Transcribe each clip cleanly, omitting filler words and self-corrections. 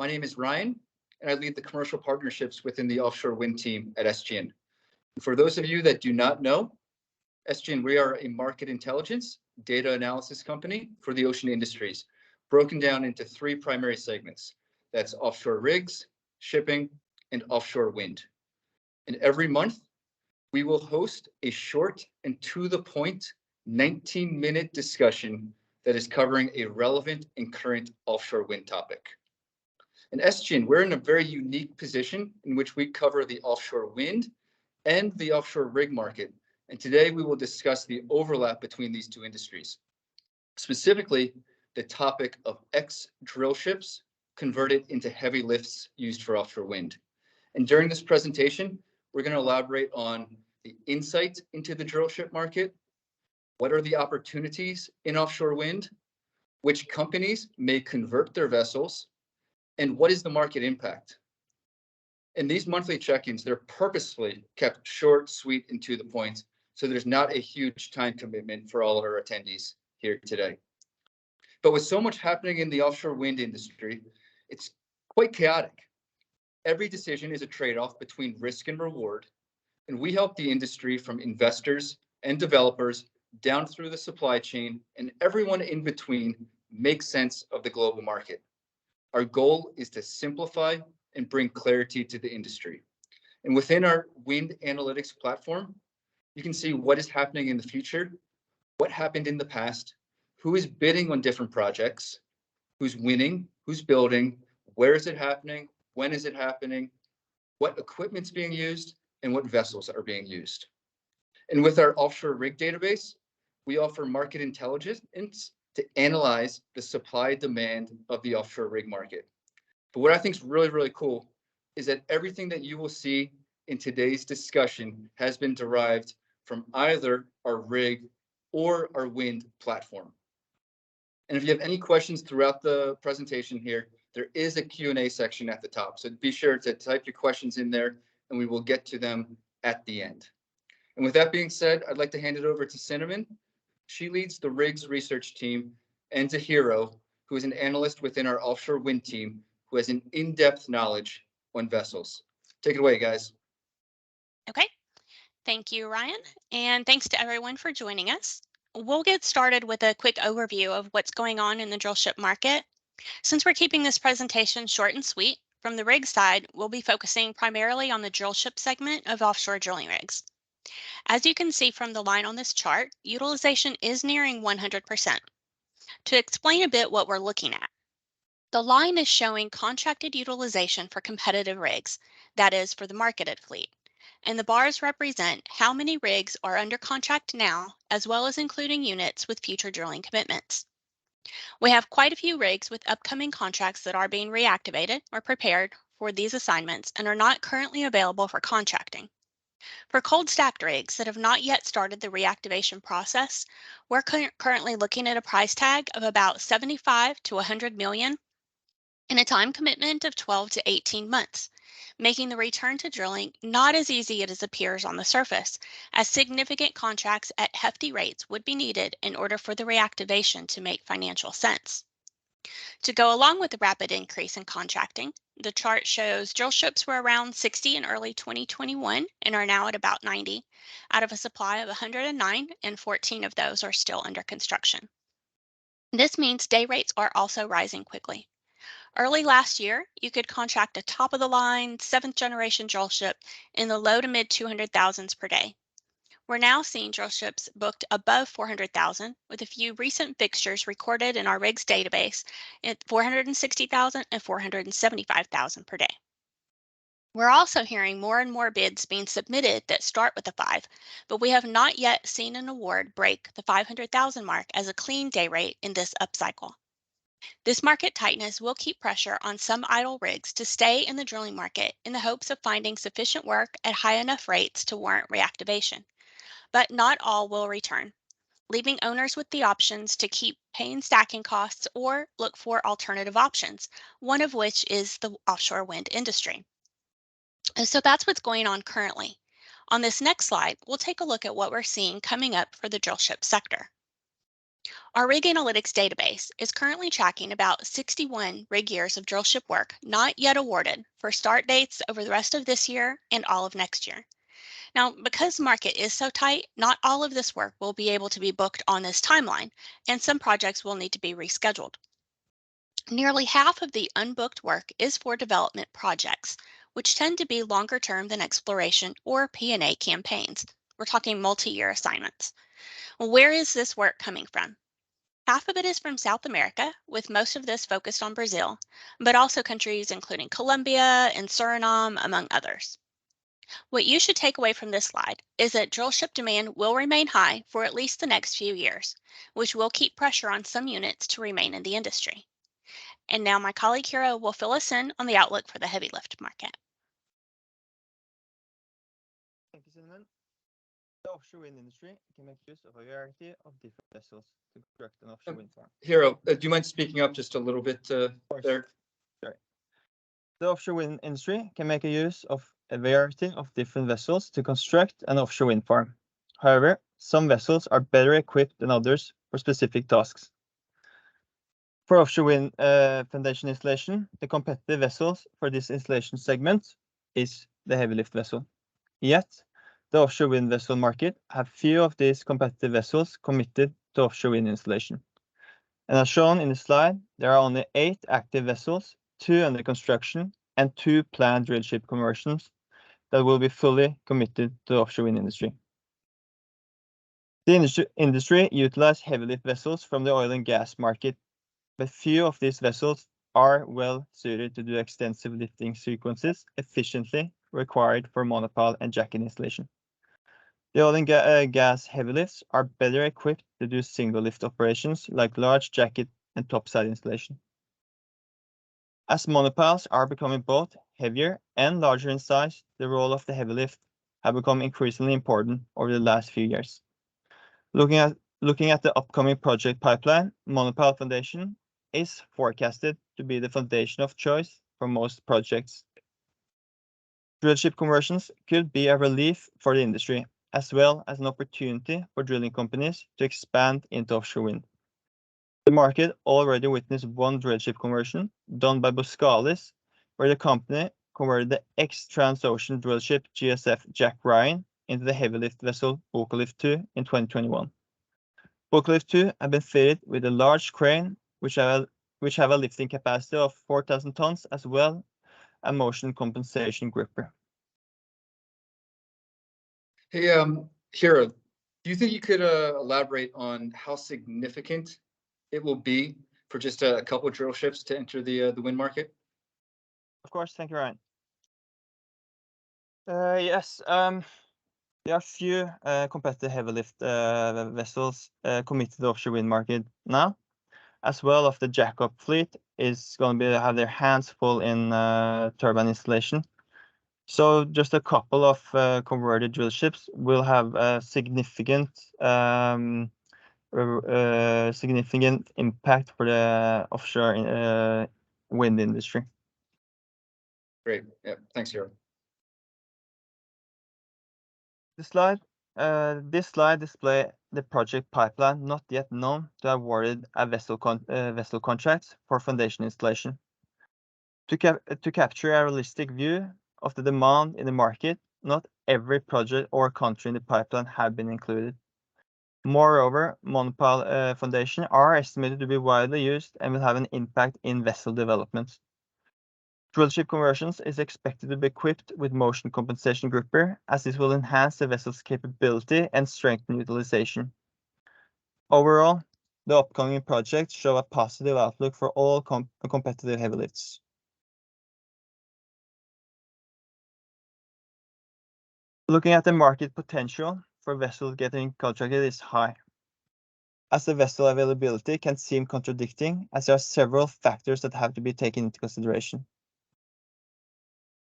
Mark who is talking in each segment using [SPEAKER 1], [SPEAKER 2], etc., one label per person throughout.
[SPEAKER 1] My name is Ryan, and I lead the commercial partnerships within the offshore wind team at SGN. For those of you that do not know, SGN, we are a market intelligence data analysis company for the ocean industries, broken down into three primary segments. That's offshore rigs, shipping, and offshore wind. And every month, we will host a short and to the point 19-minute discussion that is covering a relevant and current offshore wind topic. In SGN, we're in a very unique position in which we cover the offshore wind and the offshore rig market. And today we will discuss the overlap between these two industries. Specifically, the topic of ex-drillships converted into heavy lifts used for offshore wind. And during this presentation, we're going to elaborate on the insight into the drillship market. What are the opportunities in offshore wind? Which companies may convert their vessels? And what is the market impact? In these monthly check-ins, they're purposefully kept short, sweet, and to the point, so there's not a huge time commitment for all of our attendees here today. But with so much happening in the offshore wind industry, it's quite chaotic. Every decision is a trade-off between risk and reward, and we help the industry from investors and developers down through the supply chain and everyone in between make sense of the global market. Our goal is to simplify and bring clarity to the industry. And within our wind analytics platform, you can see what is happening in the future, what happened in the past, who is bidding on different projects, who's winning, who's building, where is it happening, when is it happening, what equipment's being used, and what vessels are being used. And with our offshore rig database, we offer market intelligence to analyze the supply demand of the offshore rig market. But what I think is really, really cool is that everything that you will see in today's discussion has been derived from either our rig or our wind platform. And if you have any questions throughout the presentation here, there is a Q&A section at the top. So be sure to type your questions in there and we will get to them at the end. And with that being said, I'd like to hand it over to Cinnamon. She leads the rigs research team, and to Hero, who is an analyst within our offshore wind team, who has an in-depth knowledge on vessels. Take it away, guys.
[SPEAKER 2] Okay, thank you, Ryan, and thanks to everyone for joining us. We'll get started with a quick overview of what's going on in the drillship market. Since we're keeping this presentation short and sweet, from the rig side, we'll be focusing primarily on the drillship segment of offshore drilling rigs. As you can see from the line on this chart, utilization is nearing 100%. To explain a bit what we're looking at, the line is showing contracted utilization for competitive rigs, that is, for the marketed fleet. And the bars represent how many rigs are under contract now, as well as including units with future drilling commitments. We have quite a few rigs with upcoming contracts that are being reactivated or prepared for these assignments and are not currently available for contracting. For cold stacked rigs that have not yet started the reactivation process, we're currently looking at a price tag of about 75 to 100 million and a time commitment of 12 to 18 months, making the return to drilling not as easy as it appears on the surface, as significant contracts at hefty rates would be needed in order for the reactivation to make financial sense. To go along with the rapid increase in contracting, the chart shows drillships were around 60 in early 2021 and are now at about 90, out of a supply of 109, and 14 of those are still under construction. This means day rates are also rising quickly. Early last year, you could contract a top-of-the-line 7th-generation drillship in the low to mid 200,000s per day. We're now seeing drillships booked above 400,000, with a few recent fixtures recorded in our rigs database at 460,000 and 475,000 per day. We're also hearing more and more bids being submitted that start with a 5, but we have not yet seen an award break the 500,000 mark as a clean day rate in this upcycle. This market tightness will keep pressure on some idle rigs to stay in the drilling market in the hopes of finding sufficient work at high enough rates to warrant reactivation. But not all will return, leaving owners with the options to keep paying stacking costs or look for alternative options, one of which is the offshore wind industry. And so that's what's going on currently. On this next slide, we'll take a look at what we're seeing coming up for the drillship sector. Our rig analytics database is currently tracking about 61 rig years of drillship work not yet awarded for start dates over the rest of this year and all of next year. Now, because the market is so tight, not all of this work will be able to be booked on this timeline, and some projects will need to be rescheduled. Nearly half of the unbooked work is for development projects, which tend to be longer term than exploration or P&A campaigns. We're talking multi-year assignments. Well, where is this work coming from? Half of it is from South America, with most of this focused on Brazil, but also countries including Colombia and Suriname, among others. What you should take away from this slide is that drillship demand will remain high for at least the next few years, which will keep pressure on some units to remain in the industry. And now my colleague Hiro will fill us in on the outlook for the heavy lift market.
[SPEAKER 3] Thank you, Cinnamon. The offshore wind industry can make use of a variety of different vessels to construct an offshore wind farm.
[SPEAKER 1] Hiro, do you mind speaking up just a little bit there?
[SPEAKER 3] Sorry. The offshore wind industry can make use of a variety of different vessels to construct an offshore wind farm. However, some vessels are better equipped than others for specific tasks. For offshore wind foundation installation, the competitive vessels for this installation segment is the heavy lift vessel. Yet, the offshore wind vessel market have few of these competitive vessels committed to offshore wind installation. And as shown in the slide, there are only 8 active vessels, 2 under construction, and 2 planned drillship conversions that will be fully committed to the offshore wind industry. The industry utilize heavy lift vessels from the oil and gas market, but few of these vessels are well suited to do extensive lifting sequences efficiently required for monopile and jacket installation. The oil and gas heavy lifts are better equipped to do single lift operations like large jacket and topside installation. As monopiles are becoming both heavier and larger in size, the role of the heavy lift have become increasingly important over the last few years. Looking at the upcoming project pipeline, monopile foundation is forecasted to be the foundation of choice for most projects. Drillship conversions could be a relief for the industry, as well as an opportunity for drilling companies to expand into offshore wind. The market already witnessed one drillship conversion done by Boskalis, where the company converted the ex-Transocean drillship GSF Jack Ryan into the heavy lift vessel Bookalift 2 in 2021. Bookalift 2 have been fitted with a large crane, which have a lifting capacity of 4,000 tons, as well as motion compensation gripper.
[SPEAKER 1] Hey, Hiro, do you think you could elaborate on how significant it will be for just a couple of drill ships to enter the wind market?
[SPEAKER 3] Of course, thank you, Ryan. Yes, there are few competitive heavy lift vessels committed to the offshore wind market now, as well as the jackup fleet is going to have their hands full in turbine installation. So just a couple of converted drill ships will have a significant impact for the offshore wind industry.
[SPEAKER 1] Great. Yeah. Thanks, Hiro.
[SPEAKER 3] This slide displays the project pipeline not yet known to have awarded a vessel contracts for foundation installation. To capture a realistic view of the demand in the market, not every project or country in the pipeline have been included. Moreover, monopile foundation are estimated to be widely used and will have an impact in vessel development. Drillship conversions is expected to be equipped with motion compensation gripper, as this will enhance the vessel's capability and strengthen utilization. Overall, the upcoming projects show a positive outlook for all competitive heavy lifts. Looking at the market potential for vessels getting contracted is high, as the vessel availability can seem contradicting, as there are several factors that have to be taken into consideration.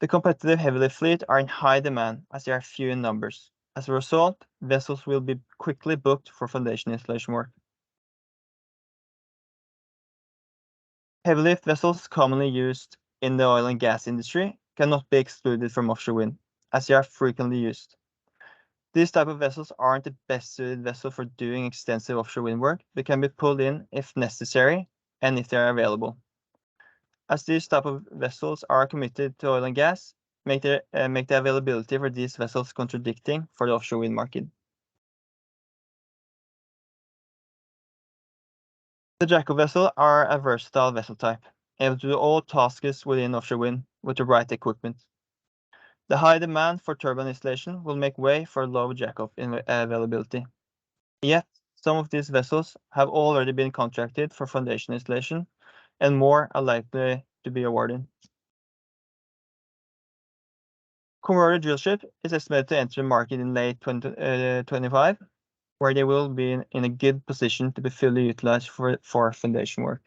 [SPEAKER 3] The competitive heavy lift fleet are in high demand, as there are few in numbers. As a result, vessels will be quickly booked for foundation installation work. Heavy lift vessels commonly used in the oil and gas industry cannot be excluded from offshore wind, as they are frequently used. These type of vessels aren't the best suited vessel for doing extensive offshore wind work, but can be pulled in if necessary and if they are available. As these type of vessels are committed to oil and gas, make the availability for these vessels contradicting for the offshore wind market. The jack-up vessel are a versatile vessel type, able to do all tasks within offshore wind with the right equipment. The high demand for turbine installation will make way for low jack-up availability. Yet, some of these vessels have already been contracted for foundation installation, and more are likely to be awarded. Converted drillship is estimated to enter the market in late 2025, where they will be in a good position to be fully utilized for foundation work.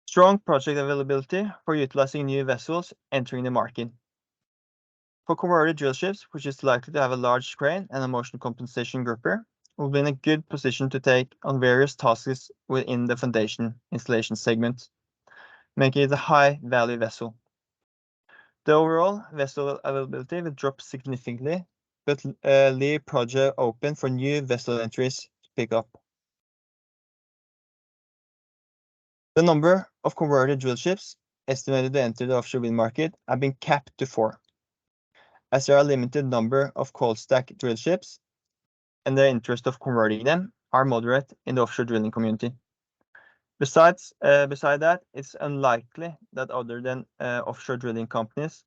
[SPEAKER 3] Strong project availability for utilizing new vessels entering the market. For converted drillships, which is likely to have a large crane and a motion compensation grouper, will be in a good position to take on various tasks within the foundation installation segment, making it a high-value vessel. The overall vessel availability will drop significantly, but leave project open for new vessel entries to pick up. The number of converted drillships estimated to enter the offshore wind market have been capped to 4, as there are a limited number of cold stack drillships, and the interest of converting them are moderate in the offshore drilling community. Beside that, it's unlikely that other than offshore drilling companies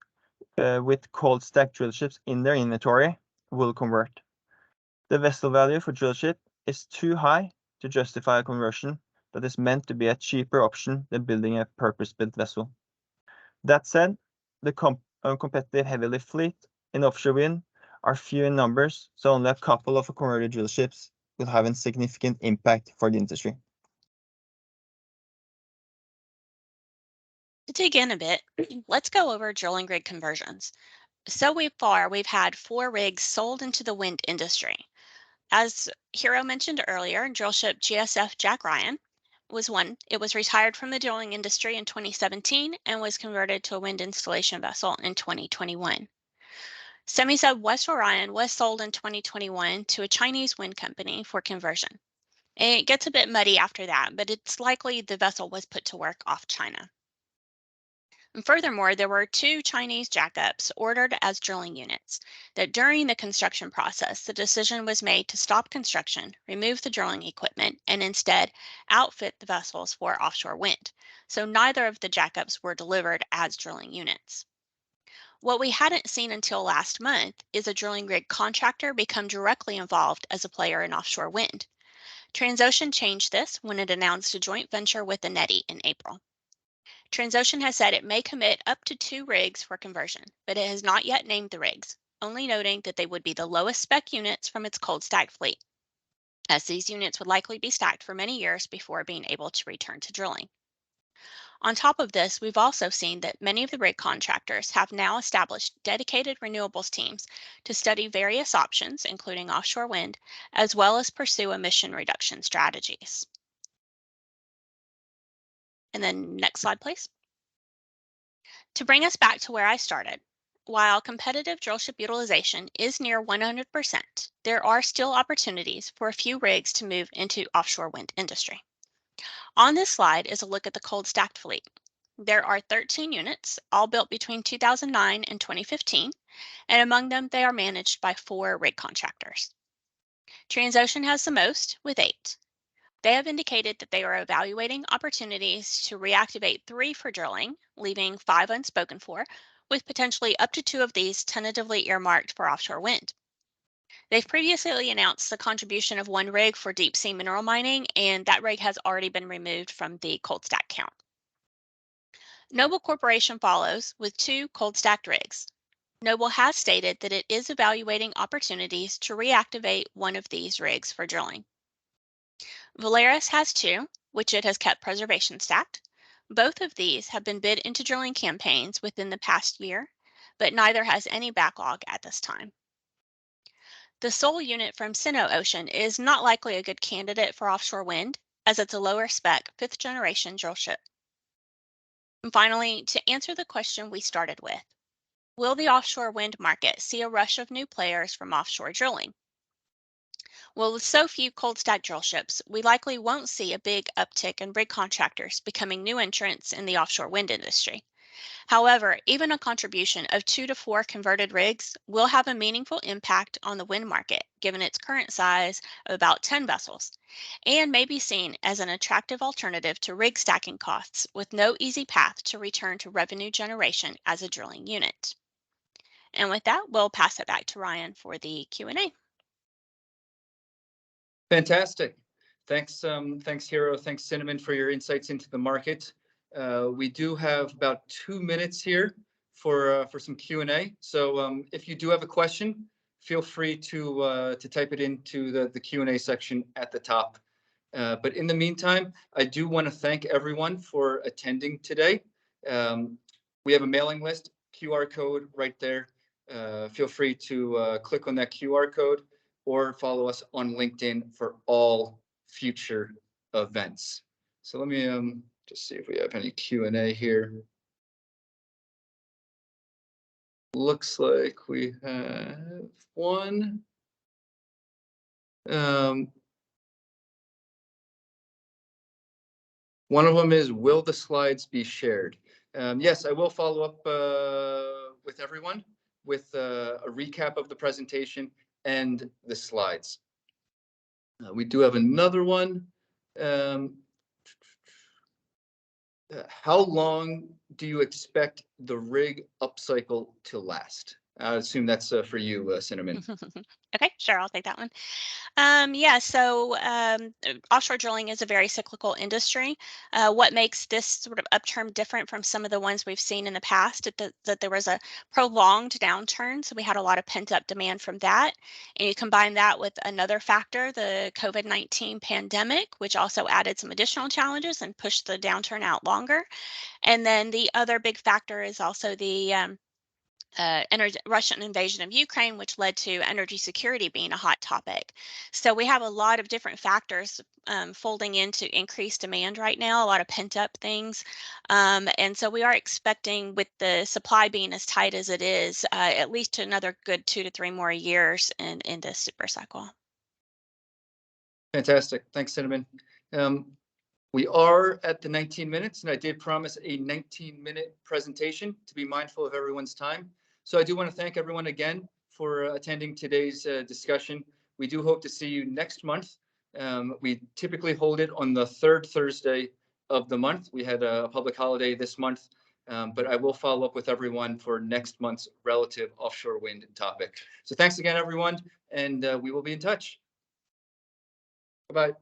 [SPEAKER 3] with cold stack drillships in their inventory will convert. The vessel value for drillship is too high to justify a conversion that is meant to be a cheaper option than building a purpose-built vessel. That said, the competitive heavy lift fleet in offshore wind are few in numbers, so only a couple of converted drillships will have a significant impact for the industry.
[SPEAKER 2] To dig in a bit, let's go over drilling rig conversions. So far, we've had 4 rigs sold into the wind industry. As Hero mentioned earlier, drillship GSF Jack Ryan was one. It was retired from the drilling industry in 2017 and was converted to a wind installation vessel in 2021. Semi-sub West Orion was sold in 2021 to a Chinese wind company for conversion. It gets a bit muddy after that, but it's likely the vessel was put to work off China. And furthermore, there were 2 Chinese jackups ordered as drilling units that during the construction process, the decision was made to stop construction, remove the drilling equipment, and instead outfit the vessels for offshore wind. So neither of the jackups were delivered as drilling units. What we hadn't seen until last month is a drilling rig contractor become directly involved as a player in offshore wind. Transocean changed this when it announced a joint venture with the Netty in April. Transocean has said it may commit up to 2 rigs for conversion, but it has not yet named the rigs, only noting that they would be the lowest spec units from its cold stack fleet, as these units would likely be stacked for many years before being able to return to drilling. On top of this, we've also seen that many of the rig contractors have now established dedicated renewables teams to study various options, including offshore wind, as well as pursue emission reduction strategies. And then next slide, please. To bring us back to where I started, while competitive drillship utilization is near 100%, there are still opportunities for a few rigs to move into offshore wind industry. On this slide is a look at the cold stacked fleet. There are 13 units, all built between 2009 and 2015, and among them they are managed by 4 rig contractors. Transocean has the most, with 8. They have indicated that they are evaluating opportunities to reactivate 3 for drilling, leaving 5 unspoken for, with potentially up to 2 of these tentatively earmarked for offshore wind. They've previously announced the contribution of 1 rig for deep sea mineral mining, and that rig has already been removed from the cold stack count. Noble Corporation follows with 2 cold stacked rigs. Noble has stated that it is evaluating opportunities to reactivate 1 of these rigs for drilling. Valaris has 2, which it has kept preservation stacked. Both of these have been bid into drilling campaigns within the past year, but neither has any backlog at this time. The sole unit from Sino Ocean is not likely a good candidate for offshore wind, as it's a lower spec 5th generation drillship. And finally, to answer the question we started with, Will the offshore wind market see a rush of new players from offshore drilling? Well, with so few cold stack drill ships, we likely won't see a big uptick in rig contractors becoming new entrants in the offshore wind industry. However, even a contribution of 2 to 4 converted rigs will have a meaningful impact on the wind market, given its current size of about 10 vessels, and may be seen as an attractive alternative to rig stacking costs with no easy path to return to revenue generation as a drilling unit. And with that, we'll pass it back to Ryan for the Q&A.
[SPEAKER 1] Fantastic. Thanks, Hero. Thanks, Cinnamon, for your insights into the market. We do have about 2 minutes here for some Q&A. So if you do have a question, feel free to type it into the Q&A section at the top. But in the meantime, I do want to thank everyone for attending today. We have a mailing list, QR code right there. Feel free to click on that QR code or follow us on LinkedIn for all future events. So let me just see if we have any Q&A here. Looks like we have one. One of them is, will the slides be shared? Yes, I will follow up with everyone with a recap of the presentation and the slides. We do have another one. How long do you expect the rig upcycle to last? I assume that's for you, Cinnamon.
[SPEAKER 2] Okay, sure, I'll take that one. Offshore drilling is a very cyclical industry. What makes this sort of upturn different from some of the ones we've seen in the past is that there was a prolonged downturn, so we had a lot of pent-up demand from that. And you combine that with another factor, the COVID-19 pandemic, which also added some additional challenges and pushed the downturn out longer. And then the other big factor is also the Russian invasion of Ukraine, which led to energy security being a hot topic. So we have a lot of different factors folding into increased demand right now, a lot of pent up things. And so we are expecting, with the supply being as tight as it is, at least another good 2 to 3 more years in this super cycle.
[SPEAKER 1] Fantastic. Thanks, Cinnamon. We are at the 19 minutes, and I did promise a 19-minute presentation to be mindful of everyone's time. So I do want to thank everyone again for attending today's discussion. We do hope to see you next month. We typically hold it on the 3rd Thursday of the month. We had a public holiday this month, but I will follow up with everyone for next month's relative offshore wind topic. So thanks again, everyone, and we will be in touch. Bye-bye.